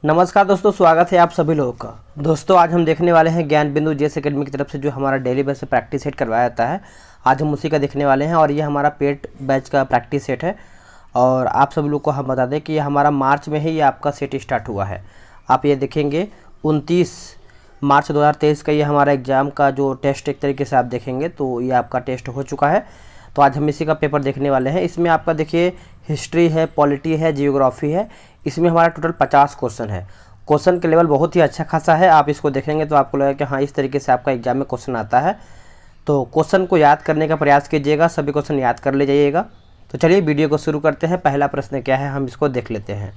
नमस्कार दोस्तों, स्वागत है आप सभी लोगों का। दोस्तों आज हम देखने वाले हैं ज्ञान बिंदु जेएस एकेडमी की तरफ से जो हमारा डेली बेस पे प्रैक्टिस सेट करवाया जाता है। आज हम उसी का देखने वाले हैं और ये हमारा पेड बैच का प्रैक्टिस सेट है। और आप सभी लोग को हम बता दें कि ये हमारा मार्च में ही ये आपका सेट स्टार्ट हुआ है। आप ये देखेंगे 29 मार्च 2023 का ये हमारा एग्ज़ाम का जो टेस्ट एक तरीके से आप देखेंगे तो ये आपका टेस्ट हो चुका है। तो आज हम इसी का पेपर देखने वाले हैं। इसमें आपका देखिए हिस्ट्री है, पॉलिटी है, जियोग्राफी है। इसमें हमारा टोटल 50 क्वेश्चन है। क्वेश्चन के लेवल बहुत ही अच्छा खासा है। आप इसको देखेंगे तो आपको लगेगा कि हाँ इस तरीके से आपका एग्जाम में क्वेश्चन आता है। तो क्वेश्चन को याद करने का प्रयास कीजिएगा, सभी क्वेश्चन याद कर ले जाइएगा। तो चलिए वीडियो को शुरू करते हैं। पहला प्रश्न क्या है हम इसको देख लेते हैं।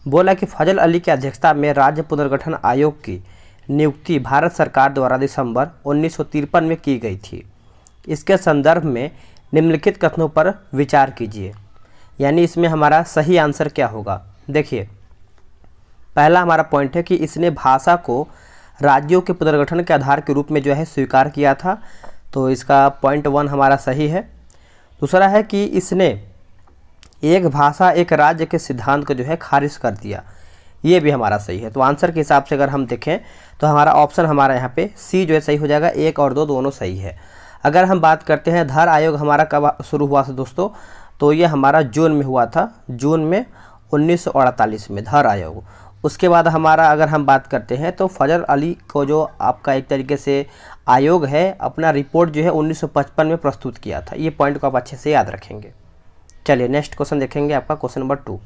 बोला कि फजल अली की अध्यक्षता में राज्य पुनर्गठन आयोग की नियुक्ति भारत सरकार द्वारा दिसंबर 1953 में की गई थी। इसके संदर्भ में निम्नलिखित कथनों पर विचार कीजिए। यानी इसमें हमारा सही आंसर क्या होगा। देखिए पहला हमारा पॉइंट है कि इसने भाषा को राज्यों के पुनर्गठन के आधार के रूप में जो है स्वीकार किया था। तो इसका पॉइंट 1 हमारा सही है। दूसरा है कि इसने एक भाषा एक राज्य के सिद्धांत को जो है खारिज कर दिया। ये भी हमारा सही है। तो आंसर के हिसाब से अगर हम देखें तो हमारा ऑप्शन हमारा यहाँ पे सी जो है सही हो जाएगा। 1 और 2 दोनों सही है। अगर हम बात करते हैं धर आयोग हमारा कब शुरू हुआ था दोस्तों, तो ये हमारा जून में हुआ था, जून में 1948 में धर आयोग। उसके बाद हमारा अगर हम बात करते हैं तो फजल अली को जो आपका एक तरीके से आयोग है अपना रिपोर्ट जो है 1955 में प्रस्तुत किया था। ये पॉइंट को आप अच्छे से याद रखेंगे। चलिए नेक्स्ट क्वेश्चन देखेंगे। आपका क्वेश्चन नंबर 2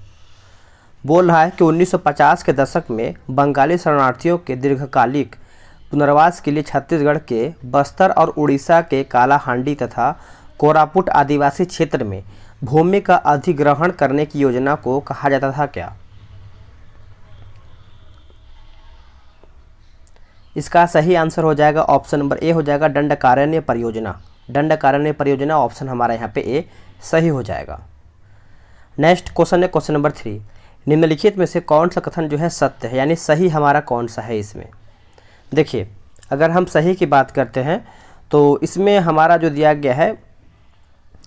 बोल रहा है कि 1950 के दशक में बंगाली शरणार्थियों के दीर्घकालिक पुनर्वास के लिए छत्तीसगढ़ के बस्तर और उड़ीसा के कालाहांडी तथा कोरापुट आदिवासी क्षेत्र में भूमि का अधिग्रहण करने की योजना को कहा जाता था क्या। इसका सही आंसर हो जाएगा ऑप्शन नंबर ए हो जाएगा दंडकारण्य परियोजना। दंडकारण्य परियोजना ऑप्शन हमारा यहाँ पे ए सही हो जाएगा। नेक्स्ट क्वेश्चन है क्वेश्चन नंबर 3। निम्नलिखित में से कौन सा कथन जो है सत्य है, यानी सही हमारा कौन सा है इसमें। देखिए अगर हम सही की बात करते हैं तो इसमें हमारा जो दिया गया है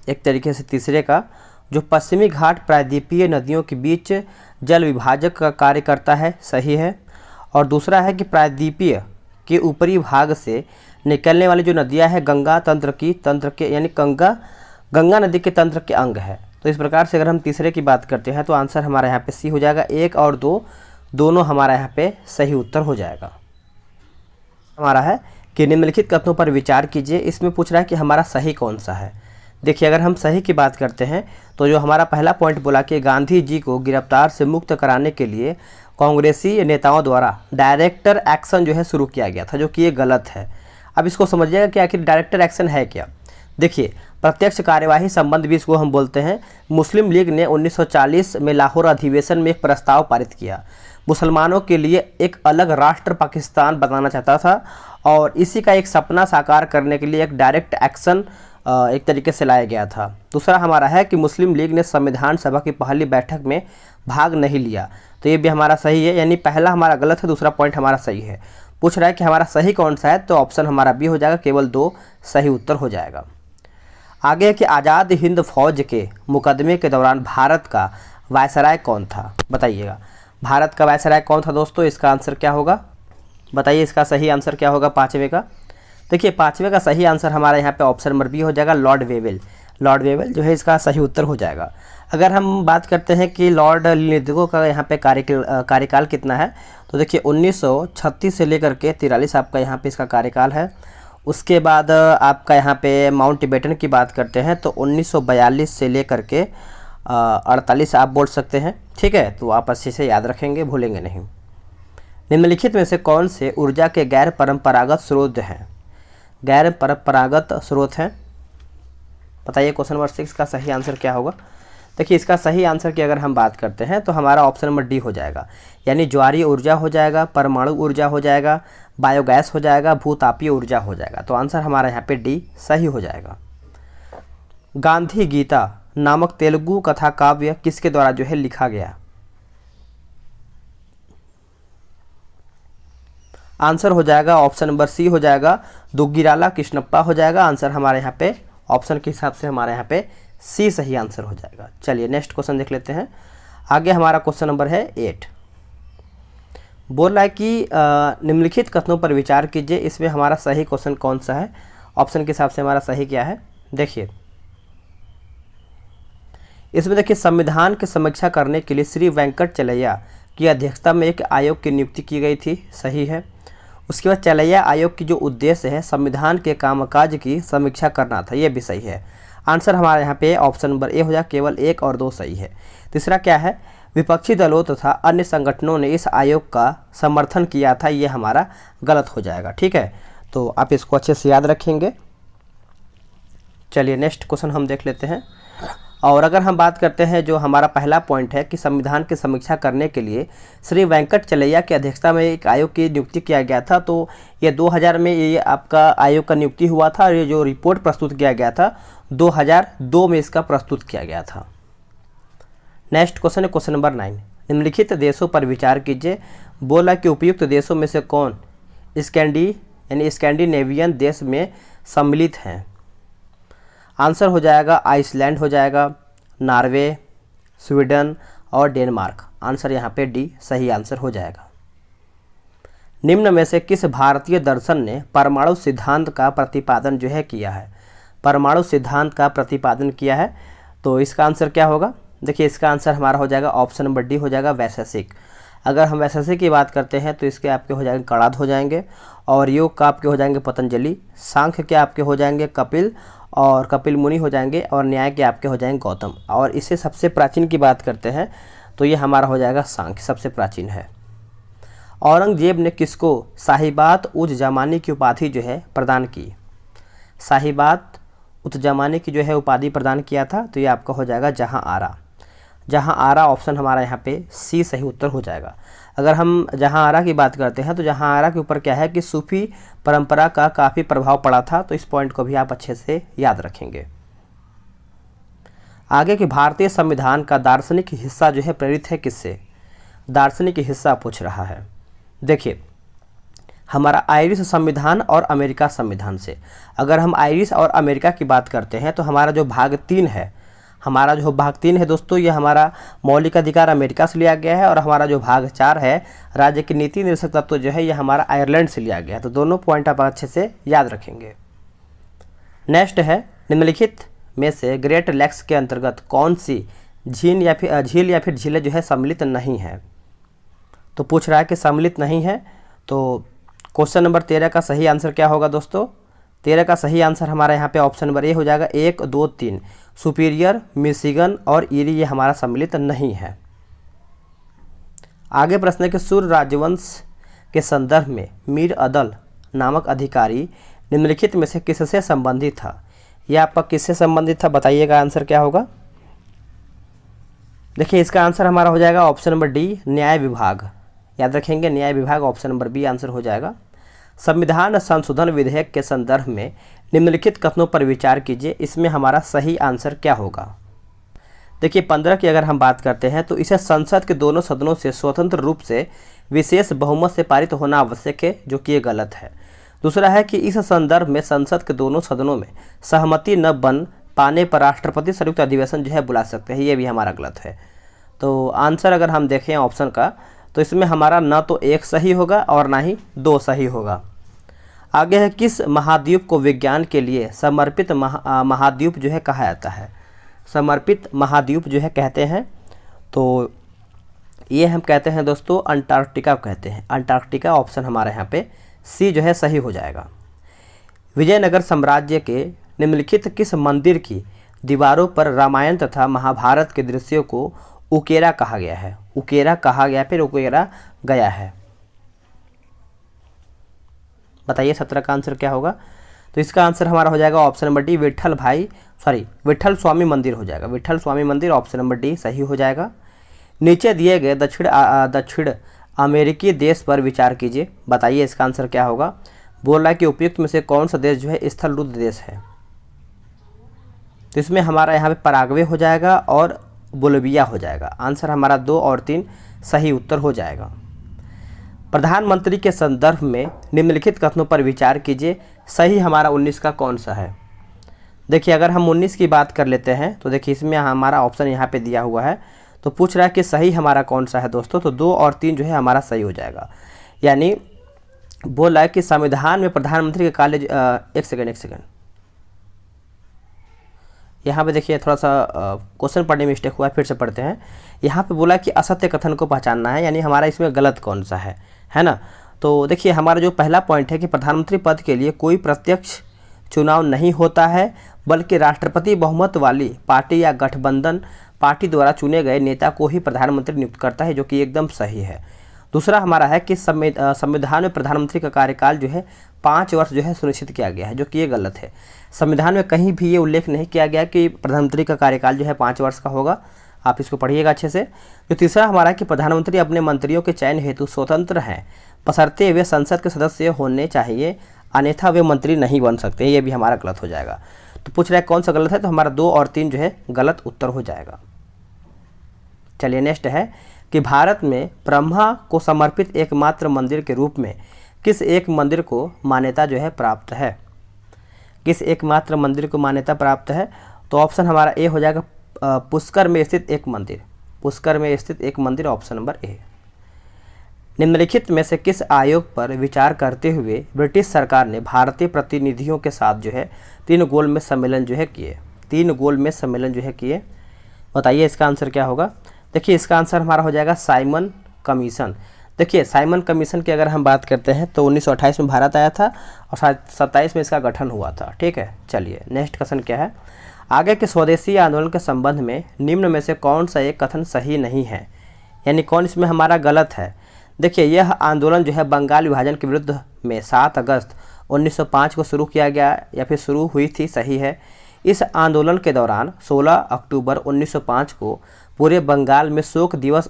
एक तरीके से तीसरे का, जो पश्चिमी घाट प्रायद्वीपीय नदियों के बीच जल विभाजक का कार्य करता है, सही है। और दूसरा है कि प्रायद्वीपीय के ऊपरी भाग से निकलने वाली जो नदियां हैं गंगा तंत्र के यानी गंगा नदी के तंत्र के अंग है। तो इस प्रकार से अगर हम तीसरे की बात करते हैं तो आंसर हमारा यहाँ पे सी हो जाएगा। 1 और 2 दोनों हमारा यहाँ पे सही उत्तर हो जाएगा। हमारा है कि निम्नलिखित कथनों पर विचार कीजिए। इसमें पूछ रहा है कि हमारा सही कौन सा है। देखिए अगर हम सही की बात करते हैं तो जो हमारा पहला पॉइंट बोला कि गांधी जी को गिरफ्तार से मुक्त कराने के लिए कांग्रेसी नेताओं द्वारा डायरेक्टर एक्शन जो है शुरू किया गया था, जो कि ये गलत है। अब इसको समझिएगा कि आखिर डायरेक्टर एक्शन है क्या। देखिए प्रत्यक्ष कार्यवाही संबंध भी इसको हम बोलते हैं। मुस्लिम लीग ने 1940 में लाहौर अधिवेशन में एक प्रस्ताव पारित किया। मुसलमानों के लिए एक अलग राष्ट्र पाकिस्तान बनाना चाहता था और इसी का एक सपना साकार करने के लिए एक डायरेक्ट एक्शन एक तरीके से लाया गया था। दूसरा हमारा है कि मुस्लिम लीग ने संविधान सभा की पहली बैठक में भाग नहीं लिया। तो ये भी हमारा सही है, यानी पहला हमारा गलत है, दूसरा पॉइंट हमारा सही है। पूछ रहा है कि हमारा सही कौन सा है, तो ऑप्शन हमारा बी हो जाएगा। केवल 2 सही उत्तर हो जाएगा। आगे कि आज़ाद हिंद फौज के मुकदमे के दौरान भारत का वायसराय कौन था, बताइएगा। भारत का वायसराय कौन था दोस्तों, इसका आंसर क्या होगा बताइए। इसका सही आंसर क्या होगा 5वें का। देखिए 5वें का सही आंसर हमारा यहाँ पे ऑप्शन नंबर बी हो जाएगा, लॉर्ड वेवेल। लॉर्ड वेवेल जो है इसका सही उत्तर हो जाएगा। अगर हम बात करते हैं कि लॉर्ड लिंथगो का यहाँ पे कार्यकाल कितना है, तो देखिए 1936 से लेकर के 43 आपका यहाँ पे इसका कार्यकाल है। उसके बाद आपका यहाँ पे माउंटबेटन की बात करते हैं तो 1942 से लेकर के 48 आप बोल सकते हैं, ठीक है। तो आप अच्छे से याद रखेंगे, भूलेंगे नहीं। निम्नलिखित में से कौन से ऊर्जा के गैर परंपरागत स्रोत हैं, गैर परंपरागत स्रोत हैं, बताइए। क्वेश्चन नंबर 6 का सही आंसर क्या होगा। देखिए इसका सही आंसर की अगर हम बात करते हैं तो हमारा ऑप्शन नंबर डी हो जाएगा, यानी ज्वारीय ऊर्जा हो जाएगा, परमाणु ऊर्जा हो जाएगा, बायोगैस हो जाएगा, भूतापीय ऊर्जा हो जाएगा। तो आंसर हमारा यहाँ पे डी सही हो जाएगा। गांधी गीता नामक तेलुगु कथा काव्य किसके द्वारा जो है लिखा गया। आंसर हो जाएगा ऑप्शन नंबर सी हो जाएगा, दुग्गिराला कृष्णप्पा हो जाएगा। आंसर हमारे यहाँ पे ऑप्शन के हिसाब से हमारे यहाँ पे सी सही आंसर हो जाएगा। चलिए नेक्स्ट क्वेश्चन देख लेते हैं। आगे हमारा क्वेश्चन नंबर है 8। बोल रहा है कि निम्नलिखित कथनों पर विचार कीजिए, इसमें हमारा सही क्वेश्चन कौन सा है। ऑप्शन के हिसाब से हमारा सही क्या है, देखिए इसमें देखिए संविधान की समीक्षा करने के लिए श्री वेंकट चलैया की अध्यक्षता में एक आयोग की नियुक्ति की गई थी, सही है। उसके बाद चलैया आयोग की जो उद्देश्य है संविधान के कामकाज की समीक्षा करना था, ये भी सही है। आंसर हमारे यहाँ पे ऑप्शन नंबर ए हो जाए, केवल 1 और 2 सही है। तीसरा क्या है, विपक्षी दलों तथा अन्य संगठनों ने इस आयोग का समर्थन किया था, ये हमारा गलत हो जाएगा, ठीक है। तो आप इसको अच्छे से याद रखेंगे। चलिए नेक्स्ट क्वेश्चन हम देख लेते हैं। और अगर हम बात करते हैं जो हमारा पहला पॉइंट है कि संविधान की समीक्षा करने के लिए श्री वेंकट चलैया की अध्यक्षता में एक आयोग की नियुक्ति किया गया था, तो ये 2000 में ये आपका आयोग का नियुक्ति हुआ था और ये जो रिपोर्ट प्रस्तुत किया गया था 2002 में इसका प्रस्तुत किया गया था। नेक्स्ट क्वेश्चन है क्वेश्चन नंबर 9, निम्नलिखित देशों पर विचार कीजिए। बोला कि उपयुक्त देशों में से कौन स्कैंडिनेवियन देश में सम्मिलित हैं। आंसर हो जाएगा आइसलैंड हो जाएगा, नॉर्वे, स्वीडन और डेनमार्क। आंसर यहाँ पे डी सही आंसर हो जाएगा। निम्न में से किस भारतीय दर्शन ने परमाणु सिद्धांत का प्रतिपादन जो है किया है, परमाणु सिद्धांत का प्रतिपादन किया है, तो इसका आंसर क्या होगा। देखिए इसका आंसर हमारा हो जाएगा ऑप्शन नंबर डी हो जाएगा वैशेषिक। अगर हम वैशेषिक की बात करते हैं तो इसके आपके हो जाएंगे कणाद हो जाएंगे, और योग का आपके हो जाएंगे पतंजलि, सांख्य के आपके हो जाएंगे कपिल और कपिल मुनि हो जाएंगे, और न्याय के आपके हो जाएंगे गौतम। और इससे सबसे प्राचीन की बात करते हैं तो ये हमारा हो जाएगा सांख्य, सबसे प्राचीन है। औरंगजेब ने किसको साहिबात उज जमानी की उपाधि जो है प्रदान की, साहिबात उज जमानी की जो है उपाधि प्रदान किया था, तो ये आपका हो जाएगा जहां आरा। जहां आरा ऑप्शन हमारा यहाँ पे सी सही उत्तर हो जाएगा। अगर हम जहां आरा की बात करते हैं तो जहां आरा के ऊपर क्या है कि सूफी परंपरा का काफ़ी प्रभाव पड़ा था, तो इस पॉइंट को भी आप अच्छे से याद रखेंगे। आगे कि भारतीय संविधान का दार्शनिक हिस्सा जो है प्रेरित है किससे, दार्शनिक हिस्सा पूछ रहा है। देखिए हमारा आयरिश संविधान और अमेरिका संविधान से। अगर हम आयरिश और अमेरिका की बात करते हैं तो हमारा जो भाग 3 है, हमारा जो भाग 3 है दोस्तों, ये हमारा मौलिक अधिकार अमेरिका से लिया गया है, और हमारा जो भाग 4 है राज्य की नीति निर्देशक तत्व जो है ये हमारा आयरलैंड से लिया गया है। तो दोनों पॉइंट आप अच्छे से याद रखेंगे। नेक्स्ट है निम्नलिखित में से ग्रेट लेक्स के अंतर्गत कौन सी झील या फिर झीलें जो है सम्मिलित नहीं है। तो पूछ रहा है कि सम्मिलित नहीं है, तो क्वेश्चन नंबर 13 का सही आंसर क्या होगा दोस्तों। 13 का सही आंसर हमारा यहाँ पे ऑप्शन नंबर ए हो जाएगा 1, 2, 3। सुपीरियर, मिशिगन और ईरी ये हमारा सम्मिलित नहीं है। आगे प्रश्न है कि सूर्य राजवंश के संदर्भ में मीर अदल नामक अधिकारी निम्नलिखित में से किससे संबंधित था। यह आपका किससे संबंधित था, बताइएगा आंसर क्या होगा। देखिए इसका आंसर हमारा हो जाएगा ऑप्शन नंबर डी न्याय विभाग, याद रखेंगे न्याय विभाग, ऑप्शन नंबर बी आंसर हो जाएगा। संविधान संशोधन विधेयक के संदर्भ में निम्नलिखित कथनों पर विचार कीजिए, इसमें हमारा सही आंसर क्या होगा। देखिए 15 की अगर हम बात करते हैं तो इसे संसद के दोनों सदनों से स्वतंत्र रूप से विशेष बहुमत से पारित होना आवश्यक है, जो कि ये गलत है। दूसरा है कि इस संदर्भ में संसद के दोनों सदनों में सहमति न बन पाने पर राष्ट्रपति संयुक्त अधिवेशन जो है बुला सकते हैं, ये भी हमारा गलत है। तो आंसर अगर हम देखें ऑप्शन का तो इसमें हमारा न तो 1 सही होगा और ना ही 2 सही होगा। आगे है किस महाद्वीप को विज्ञान के लिए समर्पित महाद्वीप जो है कहा जाता है, समर्पित महाद्वीप जो है कहते हैं, तो ये हम कहते हैं दोस्तों अंटार्कटिका कहते हैं। अंटार्कटिका ऑप्शन हमारे यहाँ पे सी जो है सही हो जाएगा। विजयनगर साम्राज्य के निम्नलिखित किस मंदिर की दीवारों पर रामायण तथा महाभारत के दृश्यों को उकेरा कहा गया है, उकेरा कहा गया फिर उकेरा गया है। बताइए 17 का आंसर क्या होगा। तो इसका आंसर हमारा हो जाएगा ऑप्शन नंबर डी विठल स्वामी मंदिर हो जाएगा, विठल स्वामी मंदिर ऑप्शन नंबर डी सही हो जाएगा। नीचे दिए गए दक्षिण अमेरिकी देश पर विचार कीजिए, बताइए इसका आंसर क्या होगा। बोल रहा है कि उपयुक्त में से कौन सा देश जो है स्थल रुद्ध देश है। तो इसमें हमारा यहाँ पे पराग्वे हो जाएगा और बोलिविया हो जाएगा। आंसर हमारा 2 और 3 सही उत्तर हो जाएगा। प्रधानमंत्री के संदर्भ में निम्नलिखित कथनों पर विचार कीजिए, सही हमारा 19 का कौन सा है। देखिए अगर हम 19 की बात कर लेते हैं तो देखिए इसमें हमारा ऑप्शन यहाँ पे दिया हुआ है, तो पूछ रहा है कि सही हमारा कौन सा है दोस्तों, तो 2 और 3 जो है हमारा सही हो जाएगा। यानी बोल रहा है कि संविधान में प्रधानमंत्री के कार्य एक सेकंड यहाँ पे देखिए थोड़ा सा क्वेश्चन पढ़ने में मिस्टेक हुआ है, फिर से पढ़ते हैं। यहाँ पे बोला कि असत्य कथन को पहचानना है, यानी हमारा इसमें गलत कौन सा है ना। तो देखिए हमारा जो पहला पॉइंट है कि प्रधानमंत्री पद के लिए कोई प्रत्यक्ष चुनाव नहीं होता है, बल्कि राष्ट्रपति बहुमत वाली पार्टी या गठबंधन पार्टी द्वारा चुने गए नेता को ही प्रधानमंत्री नियुक्त करता है, जो कि एकदम सही है। दूसरा हमारा है कि संविधान में प्रधानमंत्री का कार्यकाल जो है 5 वर्ष जो है सुनिश्चित किया गया है, जो कि ये गलत है। संविधान में कहीं भी ये उल्लेख नहीं किया गया कि प्रधानमंत्री का कार्यकाल जो है 5 वर्ष का होगा, आप इसको पढ़िएगा अच्छे से। जो तीसरा हमारा है कि प्रधानमंत्री अपने मंत्रियों के चयन हेतु स्वतंत्र हैं, बशर्ते वे संसद के सदस्य होने चाहिए, अन्यथा वे मंत्री नहीं बन सकते, ये भी हमारा गलत हो जाएगा। तो पूछ रहा है कौन सा गलत है, तो हमारा 2 और 3 जो है गलत उत्तर हो जाएगा। चलिए नेक्स्ट है कि भारत में ब्रह्मा को समर्पित एकमात्र मंदिर के रूप में किस एक मंदिर को मान्यता जो है प्राप्त है, किस एकमात्र मंदिर को मान्यता प्राप्त है। तो ऑप्शन हमारा ए हो जाएगा पुष्कर में स्थित एक मंदिर, पुष्कर में स्थित एक मंदिर, ऑप्शन नंबर ए। निम्नलिखित में से किस आयोग पर विचार करते हुए ब्रिटिश सरकार ने भारतीय प्रतिनिधियों के साथ जो है 3 गोलमेज सम्मेलन जो है किए, 3 गोलमेज सम्मेलन जो है किए, बताइए इसका आंसर क्या होगा। देखिए इसका आंसर हमारा हो जाएगा साइमन कमीशन। देखिए साइमन कमीशन की अगर हम बात करते हैं तो 1928 में भारत आया था और 27 में इसका गठन हुआ था, ठीक है। चलिए नेक्स्ट क्वेश्चन क्या है, आगे के स्वदेशी आंदोलन के संबंध में निम्न में से कौन सा एक कथन सही नहीं है, यानी कौन इसमें हमारा गलत है। देखिए यह आंदोलन जो है बंगाल विभाजन के विरुद्ध में 7 अगस्त 1905 को शुरू किया गया या फिर शुरू हुई थी, सही है। इस आंदोलन के दौरान 16 अक्टूबर 1905 को पूरे बंगाल में शोक दिवस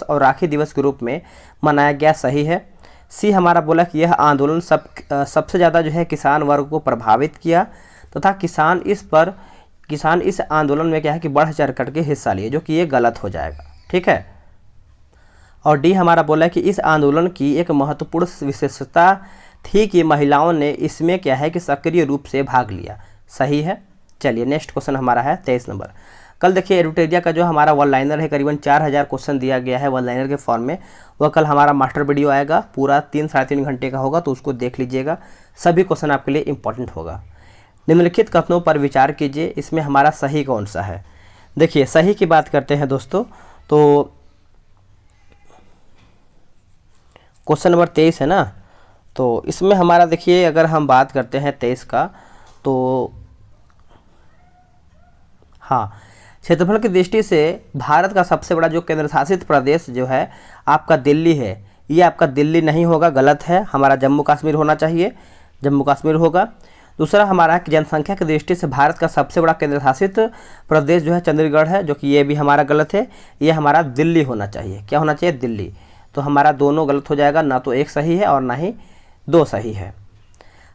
और राखी दिवस के रूप में मनाया गया, सही है। सी हमारा बोला कि यह आंदोलन सबसे ज़्यादा जो है किसान वर्ग को प्रभावित किया तथा किसान इस आंदोलन में क्या है कि बढ़ चढ़ करके हिस्सा लिए, जो कि ये गलत हो जाएगा, ठीक है। और डी हमारा बोला कि इस आंदोलन की एक महत्वपूर्ण विशेषता थी कि महिलाओं ने इसमें क्या है कि सक्रिय रूप से भाग लिया, सही है। चलिए नेक्स्ट क्वेश्चन हमारा है 23 नंबर। कल देखिए एडुटेरिया का जो हमारा वन लाइनर है, करीबन 4000 क्वेश्चन दिया गया है वन लाइनर के फॉर्म में, वह कल हमारा मास्टर वीडियो आएगा, पूरा 3-3.5 घंटे का होगा, तो उसको देख लीजिएगा, सभी क्वेश्चन आपके लिए इंपॉर्टेंट होगा। निम्नलिखित कथनों पर विचार कीजिए, इसमें हमारा सही कौन सा है। देखिए सही की बात करते हैं दोस्तों, तो क्वेश्चन नंबर 23 है ना, तो इसमें हमारा देखिए अगर हम बात करते हैं 23 का, तो हाँ, क्षेत्रफल की दृष्टि से भारत का सबसे बड़ा जो केंद्र शासित प्रदेश जो है आपका दिल्ली है, ये आपका दिल्ली नहीं होगा, गलत है, हमारा जम्मू कश्मीर होना चाहिए, जम्मू कश्मीर होगा। दूसरा हमारा कि जनसंख्या की दृष्टि से भारत का सबसे बड़ा केंद्र शासित प्रदेश जो है चंडीगढ़ है, जो कि ये भी हमारा गलत है, ये हमारा दिल्ली होना चाहिए। क्या होना चाहिए, दिल्ली। तो हमारा दोनों गलत हो जाएगा, ना तो एक सही है और ना ही 2 सही है।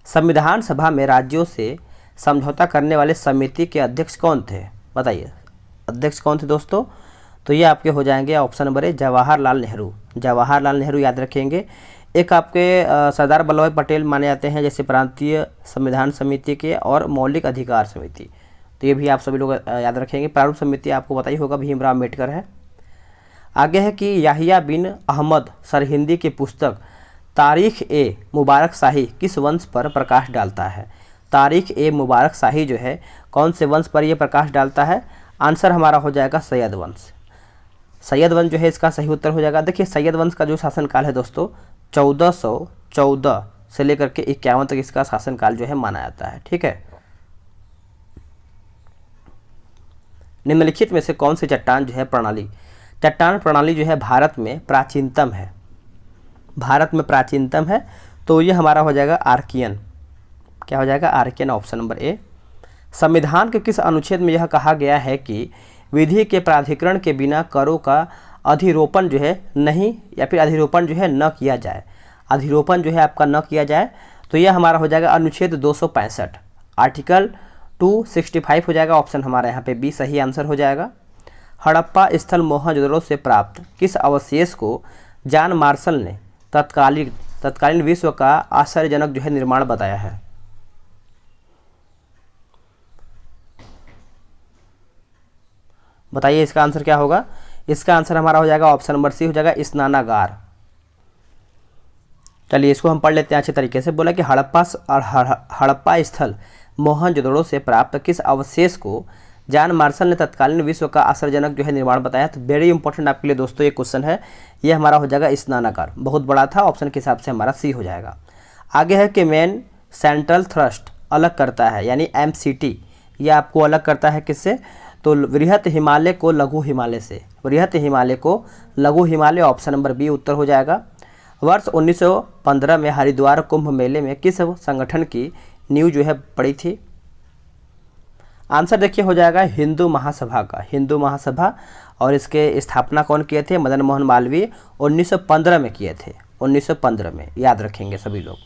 संविधान सभा में राज्यों से समझौता करने वाले समिति के अध्यक्ष कौन थे, बताइए अध्यक्ष कौन थे दोस्तों। तो ये आपके हो जाएंगे option number A Jawaharlal Nehru, Jawaharlal Nehru याद रखेंगे। एक आपके सरदार वल्लभ भाई पटेल माने जाते हैं, जैसे प्रांतीय संविधान समिति के और मौलिक अधिकार समिति, तो ये भी आप सभी लोग याद रखेंगे। प्रारूप समिति आपको पता ही होगा भीमराव अम्बेडकर है। आगे है कि याहिया बिन अहमद सरहिंदी की पुस्तक तारीख ए मुबारक शाही किस वंश पर प्रकाश डालता है। तारीख ए मुबारक शाही जो है कौन से वंश पर यह प्रकाश डालता है, आंसर हमारा हो जाएगा सैयद वंश। सैयद वंश जो है इसका सही उत्तर हो जाएगा। देखिए सैयद वंश का जो शासनकाल है दोस्तों 1414 से लेकर के 51 तक इसका शासनकाल जो है माना जाता है, ठीक है। निम्नलिखित में से कौन सी चट्टान जो है चट्टान प्रणाली जो है भारत में प्राचीनतम है, भारत में प्राचीनतम है, तो ये हमारा हो जाएगा आर्कियन। क्या हो जाएगा, आर्कियन, ऑप्शन नंबर ए। संविधान के किस अनुच्छेद में यह कहा गया है कि विधि के प्राधिकरण के बिना करों का अधिरोपण जो है नहीं या फिर अधिरोपण जो है न किया जाए, अधिरोपण जो है आपका न किया जाए, तो यह हमारा हो जाएगा अनुच्छेद 265, आर्टिकल 265 हो जाएगा, ऑप्शन हमारा यहाँ पे बी सही आंसर हो जाएगा। हड़प्पा स्थल मोहनजोदड़ो से प्राप्त किस अवशेष को जॉन मार्शल ने तत्कालीन विश्व का आश्चर्यजनक जो है निर्माण बताया है। बताइए इसका आंसर क्या होगा। इसका आंसर हमारा हो जाएगा ऑप्शन नंबर सी हो जाएगा स्नानागार। चलिए इसको हम पढ़ लेते हैं अच्छे तरीके से। बोला कि हड़प्पा स्थल मोहनजोदड़ो से प्राप्त किस अवशेष को जॉन मार्शल ने तत्कालीन विश्व का आश्चर्यजनक जो है निर्माण बताया। तो वेरी इंपॉर्टेंट आपके लिए दोस्तों ये क्वेश्चन है। ये हमारा हो जाएगा स्नानागार, बहुत बड़ा था, ऑप्शन के हिसाब से हमारा सी हो जाएगा। आगे है कि मेन सेंट्रल थ्रस्ट अलग करता है, यानी MCT, ये आपको अलग करता है किससे, तो वृहत हिमालय को लघु हिमालय से। वृहत हिमालय को लघु हिमालय, ऑप्शन नंबर बी उत्तर हो जाएगा। वर्ष 1915 में हरिद्वार कुंभ मेले में किस संगठन की नींव जो है पड़ी थी। आंसर देखिए हो जाएगा हिंदू महासभा का, हिंदू महासभा। और इसके स्थापना कौन किए थे, मदन मोहन मालवीय 1915 में किए थे, 1915 में, याद रखेंगे सभी लोग।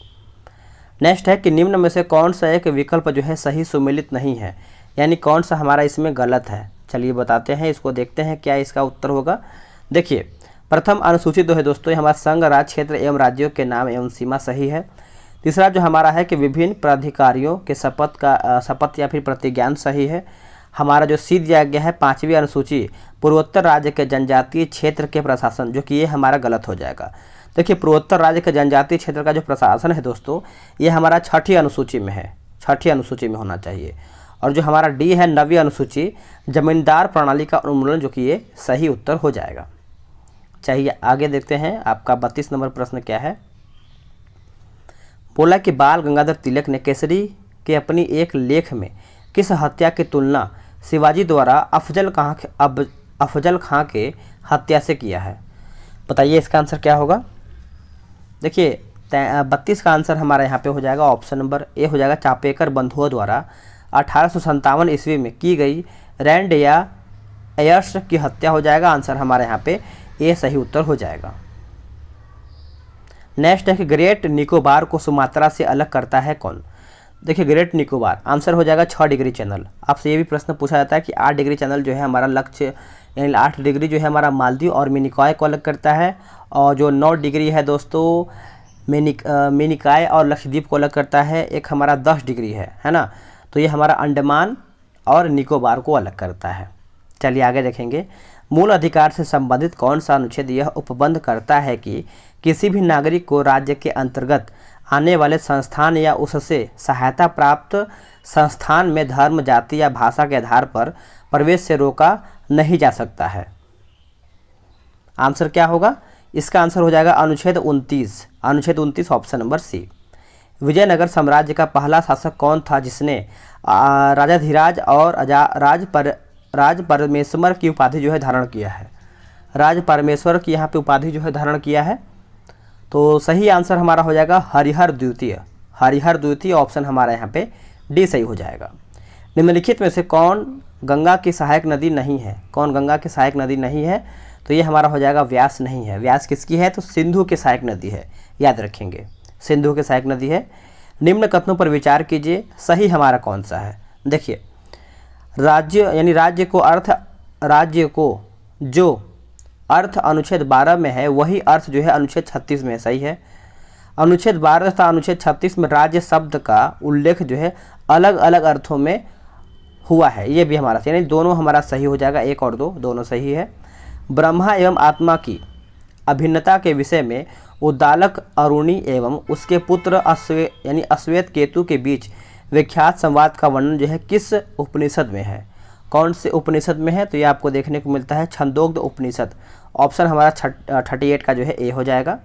नेक्स्ट है कि निम्न में से कौन सा एक विकल्प जो है सही सुमेलित नहीं है, यानी कौन सा हमारा इसमें गलत है। चलिए बताते हैं, इसको देखते हैं क्या इसका उत्तर होगा। देखिए प्रथम अनुसूची जो है दोस्तों ये हमारा संघ, राज्य, क्षेत्र एवं राज्यों के नाम एवं सीमा सही है। तीसरा जो हमारा है कि विभिन्न प्राधिकारियों के शपथ या फिर प्रतिज्ञान सही है। हमारा जो सी दिया गया है 5वीं अनुसूची पूर्वोत्तर राज्य के जनजातीय क्षेत्र के प्रशासन, जो कि ये हमारा गलत हो जाएगा। देखिए पूर्वोत्तर राज्य के जनजातीय क्षेत्र का जो प्रशासन है दोस्तों ये हमारा 6ठी अनुसूची में है, 6ठी अनुसूची में होना चाहिए। और जो हमारा डी है 9वीं अनुसूची जमींदार प्रणाली का उन्मूलन, जो कि ये सही उत्तर हो जाएगा। चाहिए आगे देखते हैं आपका 32 नंबर प्रश्न क्या है। बोला कि बाल गंगाधर तिलक ने केसरी के अपनी एक लेख में किस हत्या की तुलना शिवाजी द्वारा अफजल खां के हत्या से किया है। बताइए इसका आंसर क्या होगा। देखिए 32 का आंसर हमारा यहाँ पे हो जाएगा ऑप्शन नंबर ए हो जाएगा। चापेकर बंधुओं द्वारा 1857 ईस्वी में की गई रैंड या एयर्स की हत्या हो जाएगा। आंसर हमारे यहाँ पे ए सही उत्तर हो जाएगा। नेक्स्ट है कि ग्रेट निकोबार को सुमात्रा से अलग करता है कौन। देखिए ग्रेट निकोबार आंसर हो जाएगा 6 डिग्री चैनल। आपसे ये भी प्रश्न पूछा जाता है कि 8 डिग्री चैनल जो है हमारा लक्ष्य, यानी 8 डिग्री जो है हमारा मालदीव और मिनिकॉय को अलग करता है, और जो 9 डिग्री है दोस्तों मिनिकॉय और लक्षद्वीप को अलग करता है। एक हमारा 10 डिग्री है ना, तो ये हमारा अंडमान और निकोबार को अलग करता है। चलिए आगे देखेंगे। मूल अधिकार से संबंधित कौन सा अनुच्छेद यह उपबंध करता है कि किसी भी नागरिक को राज्य के अंतर्गत आने वाले संस्थान या उससे सहायता प्राप्त संस्थान में धर्म, जाति या भाषा के आधार पर प्रवेश से रोका नहीं जा सकता है। आंसर क्या होगा। इसका आंसर हो जाएगा अनुच्छेद 29, अनुच्छेद 29 ऑप्शन नंबर सी। विजयनगर साम्राज्य का पहला शासक कौन था जिसने राजाधिराज और राज परमेश्वर की उपाधि जो है धारण किया है। राज परमेश्वर की यहाँ पे उपाधि जो है धारण किया है। तो सही आंसर हमारा हो जाएगा हरिहर द्वितीय, हरिहर द्वितीय ऑप्शन हमारा यहाँ पे डी सही हो जाएगा। निम्नलिखित में से कौन गंगा की सहायक नदी नहीं है, कौन गंगा की सहायक नदी नहीं है। तो ये हमारा हो जाएगा व्यास नहीं है। व्यास किसकी है, तो सिंधु की सहायक नदी है, याद रखेंगे सिंधु की सहायक नदी है। निम्न कथनों पर विचार कीजिए, सही हमारा कौन सा है। देखिए राज्य यानी राज्य को जो अर्थ अनुच्छेद 12 में है वही अर्थ जो है अनुच्छेद 36 में सही है। अनुच्छेद 12 तथा अनुच्छेद 36 में राज्य शब्द का उल्लेख जो है अलग अलग अर्थों में हुआ है, ये भी हमारा यानी दोनों हमारा सही हो जाएगा। 1 और 2 दोनों सही है। ब्रह्मा एवं आत्मा की अभिन्नता के विषय में उद्दालक अरुणी एवं उसके पुत्र अश्वेत केतु के बीच विख्यात संवाद का वर्णन जो है किस उपनिषद में है, कौन से उपनिषद में है। तो ये आपको देखने को मिलता है छंदोग्ध उपनिषद। ऑप्शन हमारा 38 का जो है ए हो जाएगा।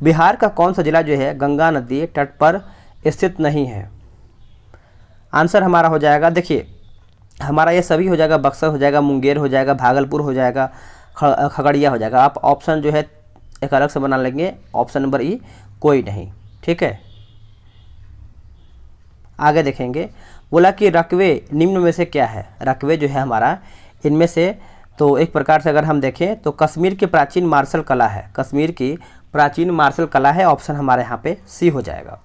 बिहार का कौन सा जिला जो है गंगा नदी तट पर स्थित नहीं है। आंसर हमारा हो जाएगा, देखिए हमारा ये सभी हो जाएगा, बक्सर हो जाएगा, मुंगेर हो जाएगा, भागलपुर हो जाएगा, खगड़िया हो जाएगा। आप ऑप्शन जो है एक अलग से बना लेंगे, ऑप्शन नंबर ई कोई नहीं, ठीक है। आगे देखेंगे। बोला कि रकवे निम्न में से क्या है। रकवे जो है हमारा इनमें से, तो एक प्रकार से अगर हम देखें तो कश्मीर की प्राचीन मार्शल कला है, कश्मीर की प्राचीन मार्शल कला है। ऑप्शन हमारे यहाँ पे सी हो जाएगा।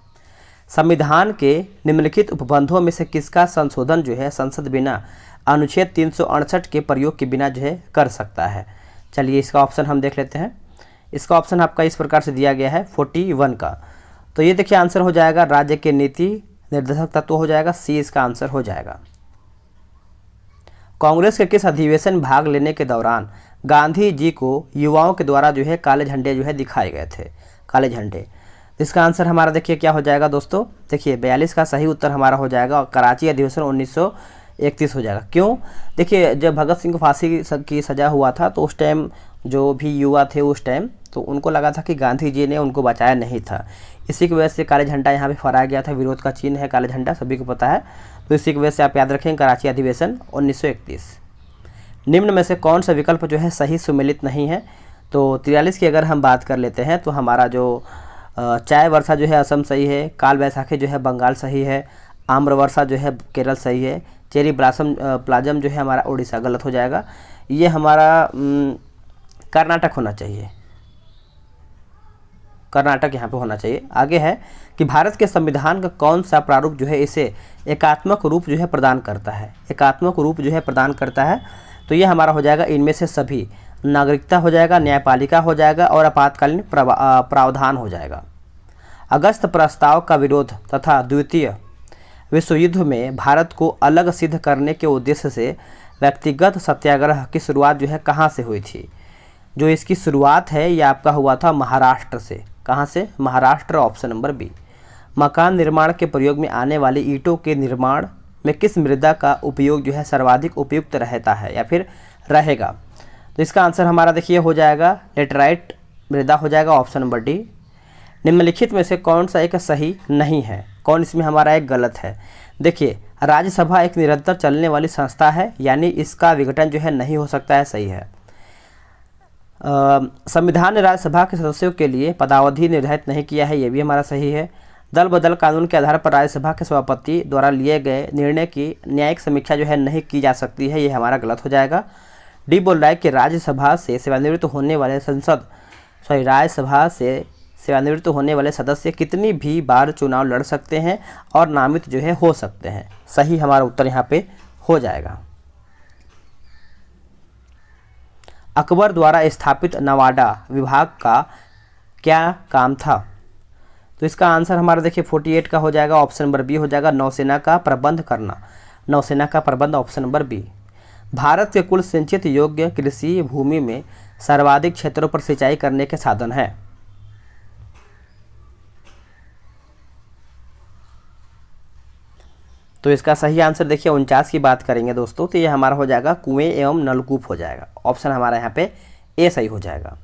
संविधान के निम्नलिखित उपबंधों में से किसका संशोधन जो है संसद बिना अनुच्छेद 368 के प्रयोग के बिना जो है कर सकता है। चलिए इसका ऑप्शन हम देख लेते हैं। इसका ऑप्शन आपका इस प्रकार से दिया गया है 41 का। तो ये देखिए आंसर हो जाएगा राज्य के नीति निर्देशक तत्व हो जाएगा, सी इसका आंसर हो जाएगा। कांग्रेस के किस अधिवेशन में भाग लेने के दौरान गांधी जी को युवाओं के द्वारा जो है काले झंडे जो है दिखाए गए थे, काले झंडे। इसका आंसर हमारा देखिए क्या हो जाएगा दोस्तों, देखिए 42 का सही उत्तर हमारा हो जाएगा कराची अधिवेशन 1931 हो जाएगा। क्यों, देखिए जब भगत सिंह को फांसी की सज़ा हुआ था तो उस टाइम जो भी युवा थे उस टाइम तो उनको लगा था कि गांधी जी ने उनको बचाया नहीं था, इसी की वजह से काले झंडा यहाँ पे फहराया गया था। विरोध का चिन्ह है काले झंडा, सभी को पता है, तो इसी की वजह से आप याद रखें कराची अधिवेशन 1931। निम्न में से कौन सा विकल्प जो है सही सुमेलित नहीं है, तो 43 की अगर हम बात कर लेते हैं तो हमारा जो चाय वर्षा जो है असम सही है, काल वैसाखी जो है बंगाल सही है, आम्र वर्षा जो है केरल सही है, चेरी ब्लासम प्लाजम जो है हमारा उड़ीसा गलत हो जाएगा। ये हमारा कर्नाटक होना चाहिए, कर्नाटक यहाँ पे होना चाहिए। आगे है कि भारत के संविधान का कौन सा प्रारूप जो है इसे एकात्मक रूप जो है प्रदान करता है, एकात्मक रूप जो है प्रदान करता है, तो ये हमारा हो जाएगा इनमें से सभी, नागरिकता हो जाएगा, न्यायपालिका हो जाएगा और आपातकालीन प्रावधान हो जाएगा। अगस्त प्रस्ताव का विरोध तथा द्वितीय विश्व युद्ध में भारत को अलग सिद्ध करने के उद्देश्य से व्यक्तिगत सत्याग्रह की शुरुआत जो है कहाँ से हुई थी, जो इसकी शुरुआत है ये आपका हुआ था महाराष्ट्र से। कहाँ से, महाराष्ट्र, ऑप्शन नंबर बी। मकान निर्माण के प्रयोग में आने वाली ईंटों के निर्माण में किस मृदा का उपयोग जो है सर्वाधिक उपयुक्त रहता है या फिर रहेगा, तो इसका आंसर हमारा देखिए हो जाएगा लेटराइट मृदा हो जाएगा, ऑप्शन नंबर डी। निम्नलिखित में से कौन सा एक सही नहीं है, कौन इसमें हमारा एक गलत है। देखिए राज्यसभा एक निरंतर चलने वाली संस्था है, यानी इसका विघटन जो है नहीं हो सकता है, सही है। संविधान ने राज्यसभा के सदस्यों के लिए पदावधि निर्धारित नहीं किया है, ये भी हमारा सही है। दल बदल कानून के आधार पर राज्यसभा के सभापति द्वारा लिए गए निर्णय की न्यायिक समीक्षा जो है नहीं की जा सकती है, ये हमारा गलत हो जाएगा। डी बोल रहा है कि राज्यसभा से सेवानिवृत्त होने वाले राज्यसभा से सेवानिवृत्त होने वाले सदस्य कितनी भी बार चुनाव लड़ सकते हैं और नामित जो है हो सकते हैं, सही हमारा उत्तर यहाँ पे हो जाएगा। अकबर द्वारा स्थापित नवाडा विभाग का क्या काम था, तो इसका आंसर हमारा देखिए 48 का हो जाएगा, ऑप्शन नंबर बी हो जाएगा, नौसेना का प्रबंध करना, नौसेना का प्रबंध, ऑप्शन नंबर बी। भारत के कुल सिंचित योग्य कृषि भूमि में सर्वाधिक क्षेत्रों पर सिंचाई करने के साधन है, तो इसका सही आंसर देखिए 49 की बात करेंगे दोस्तों, तो ये हमारा हो जाएगा कुएं एवं नलकूप हो जाएगा, ऑप्शन हमारा यहाँ पे ए सही हो जाएगा।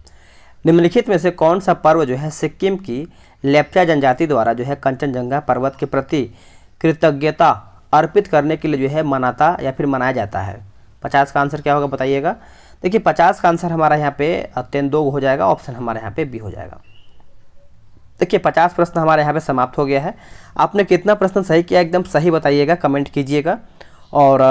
निम्नलिखित में से कौन सा पर्व जो है सिक्किम की लेप्चा जनजाति द्वारा जो है कंचनजंगा पर्वत के प्रति कृतज्ञता अर्पित करने के लिए जो है मनाता या फिर मनाया जाता है। 50 का आंसर क्या होगा बताइएगा। देखिए 50 का आंसर हमारा यहाँ पे तेंदोग हो जाएगा, ऑप्शन हमारे यहाँ पे बी हो जाएगा। देखिए 50 प्रश्न हमारे यहाँ पे समाप्त हो गया है। आपने कितना प्रश्न सही किया एकदम सही बताइएगा, कमेंट कीजिएगा, और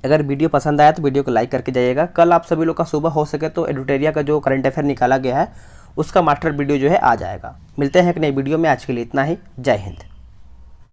अगर वीडियो पसंद आया तो वीडियो को लाइक करके जाइएगा। कल आप सभी लोग का सुबह हो सके तो एडुटेरिया का जो करंट अफेयर निकाला गया है उसका मास्टर वीडियो जो है आ जाएगा। मिलते हैं एक नई वीडियो में, आज के लिए इतना ही, जय हिंद।